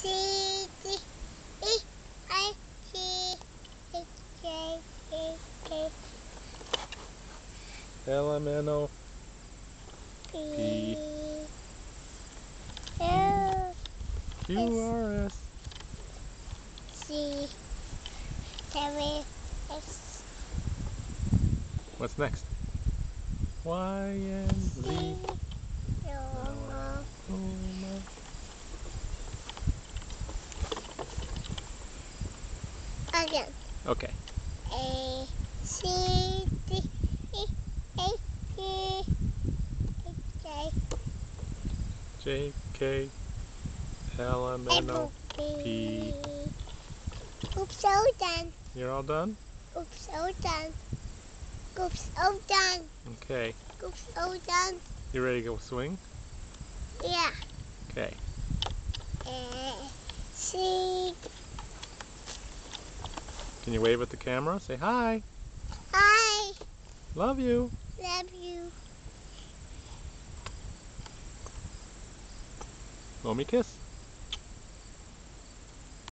C D E I G H J K K L M N O P L Q R S C W X What's next? Y and Z. C O again. Okay. A C D E A G H J K L M N O P. Oops, all done. You're all done? Oops, all done. Oops, all done. Okay. Oops, all done. You ready to go swing? Yeah. Okay. C. Can you wave at the camera? Say hi. Hi. Love you. Love you. Want me kiss?